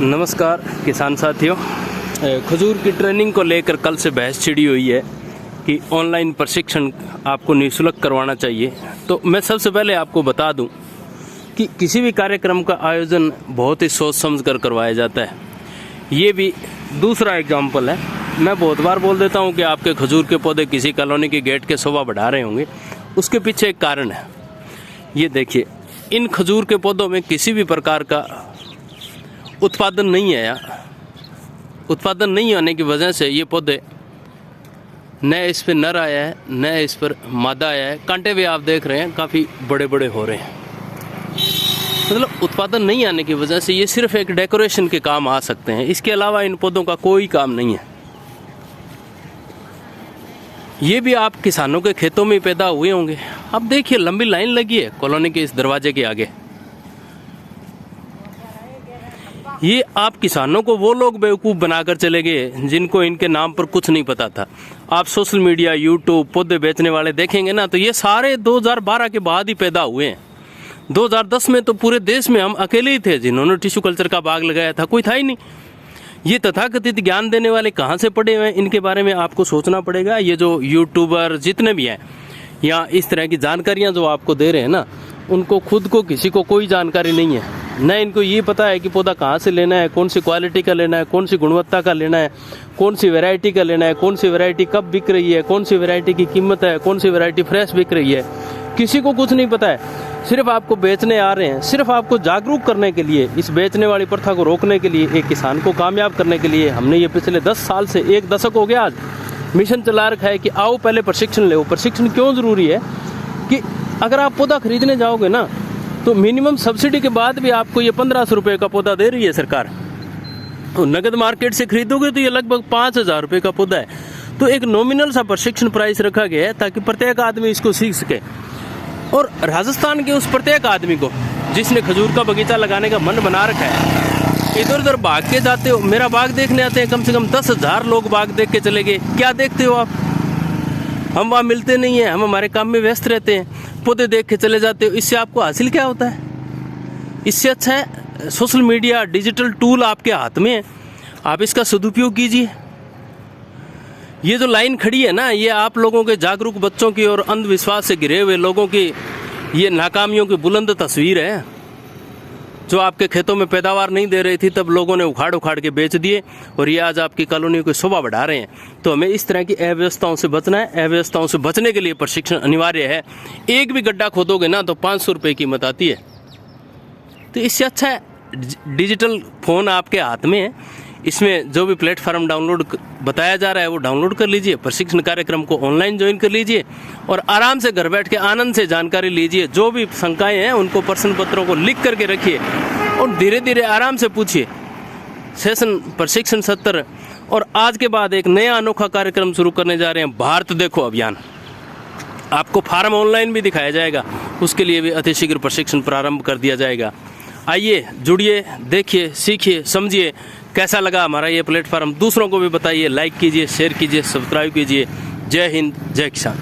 नमस्कार किसान साथियों, खजूर की ट्रेनिंग को लेकर कल से बहस छिड़ी हुई है कि ऑनलाइन प्रशिक्षण आपको निःशुल्क करवाना चाहिए। तो मैं सबसे पहले आपको बता दूं कि किसी भी कार्यक्रम का आयोजन बहुत ही सोच समझ कर करवाया जाता है। ये भी दूसरा एग्जाम्पल है। मैं बहुत बार बोल देता हूं कि आपके खजूर के पौधे किसी कॉलोनी के गेट के शोभा बढ़ा रहे होंगे, उसके पीछे एक कारण है। ये देखिए, इन खजूर के पौधों में किसी भी प्रकार का उत्पादन नहीं है। उत्पादन नहीं होने की वजह से ये पौधे न इस पर नर आया है न इस पर मादा आया है। कांटे भी आप देख रहे हैं काफ़ी बड़े बड़े हो रहे हैं। मतलब उत्पादन नहीं आने की वजह से ये सिर्फ एक डेकोरेशन के काम आ सकते हैं। इसके अलावा इन पौधों का कोई काम नहीं है। ये भी आप किसानों के खेतों में पैदा हुए होंगे। अब देखिए, लंबी लाइन लगी है कॉलोनी के इस दरवाजे के आगे। ये आप किसानों को वो लोग बेवकूफ़ बनाकर चले गए जिनको इनके नाम पर कुछ नहीं पता था। आप सोशल मीडिया, यूट्यूब, पौधे बेचने वाले देखेंगे ना, तो ये सारे 2012 के बाद ही पैदा हुए हैं। 2010 में तो पूरे देश में हम अकेले ही थे जिन्होंने टिश्यू कल्चर का बाग लगाया था, कोई था ही नहीं। ये तथाकथित ज्ञान देने वाले कहाँ से पड़े हुए हैं, इनके बारे में आपको सोचना पड़ेगा। ये जो यूट्यूबर जितने भी हैं या इस तरह की जानकारियाँ जो आपको दे रहे हैं ना, उनको खुद को किसी को कोई जानकारी नहीं है। न इनको ये पता है कि पौधा कहाँ से लेना है, कौन सी क्वालिटी का लेना है, कौन सी गुणवत्ता का लेना है, कौन सी वैरायटी का लेना है, कौन सी वैरायटी कब बिक रही है, कौन सी वैरायटी की कीमत है, कौन सी वैरायटी फ्रेश बिक रही है। किसी को कुछ नहीं पता है। सिर्फ आपको बेचने आ रहे हैं, सिर्फ आपको जागरूक करने के लिए, इस बेचने वाली प्रथा को रोकने के लिए, एक किसान को कामयाब करने के लिए हमने ये पिछले 10 साल से, 1 दशक हो गया आज, मिशन चला रखा है कि आओ पहले प्रशिक्षण लो। प्रशिक्षण क्यों ज़रूरी है कि अगर आप पौधा खरीदने जाओगे ना, तो मिनिमम सब्सिडी के बाद भी आपको ये 1500 रुपये का पौधा दे रही है सरकार। तो नगद मार्केट से खरीदोगे तो ये लगभग 5000 रुपये का पौधा है। तो एक नॉमिनल सा प्रशिक्षण प्राइस रखा गया है ताकि प्रत्येक आदमी इसको सीख सके। और राजस्थान के उस प्रत्येक आदमी को जिसने खजूर का बगीचा लगाने का मन बना रखा है, इधर उधर भाग के जाते हो। मेरा बाग देखने आते हैं कम से कम 10,000 लोग बाग देख के चले गए। क्या देखते हो आप? हम वहाँ मिलते नहीं हैं, हम हमारे काम में व्यस्त रहते हैं, पौधे देख के चले जाते हो। इससे आपको हासिल क्या होता है? इससे अच्छा है सोशल मीडिया, डिजिटल टूल आपके हाथ में है, आप इसका सदुपयोग कीजिए। ये जो लाइन खड़ी है ना, ये आप लोगों के जागरूक बच्चों की और अंधविश्वास से घिरे हुए लोगों की ये नाकामियों की बुलंद तस्वीर है। जो आपके खेतों में पैदावार नहीं दे रही थी, तब लोगों ने उखाड़ उखाड़ के बेच दिए और ये आज आपकी कॉलोनियों की शोभा बढ़ा रहे हैं। तो हमें इस तरह की अव्यवस्थाओं से बचना है। अव्यवस्थाओं से बचने के लिए प्रशिक्षण अनिवार्य है। एक भी गड्ढा खोदोगे ना तो 500 रुपये कीमत आती है। तो इससे अच्छा है डिजिटल फ़ोन आपके हाथ में है, इसमें जो भी प्लेटफॉर्म डाउनलोड बताया जा रहा है वो डाउनलोड कर लीजिए। प्रशिक्षण कार्यक्रम को ऑनलाइन ज्वाइन कर लीजिए और आराम से घर बैठ के आनंद से जानकारी लीजिए। जो भी शंकाएं हैं उनको प्रश्न पत्रों को लिख करके रखिए और धीरे धीरे आराम से पूछिए। सेशन प्रशिक्षण सत्र और आज के बाद एक नया अनोखा कार्यक्रम शुरू करने जा रहे हैं, भारत देखो अभियान। आपको फार्म ऑनलाइन भी दिखाया जाएगा, उसके लिए भी अतिशीघ्र प्रशिक्षण प्रारंभ कर दिया जाएगा। आइए, जुड़िए, देखिए, सीखिए, समझिए। कैसा लगा हमारा ये प्लेटफॉर्म, दूसरों को भी बताइए, लाइक कीजिए, शेयर कीजिए, सब्सक्राइब कीजिए। जय हिंद, जय किसान।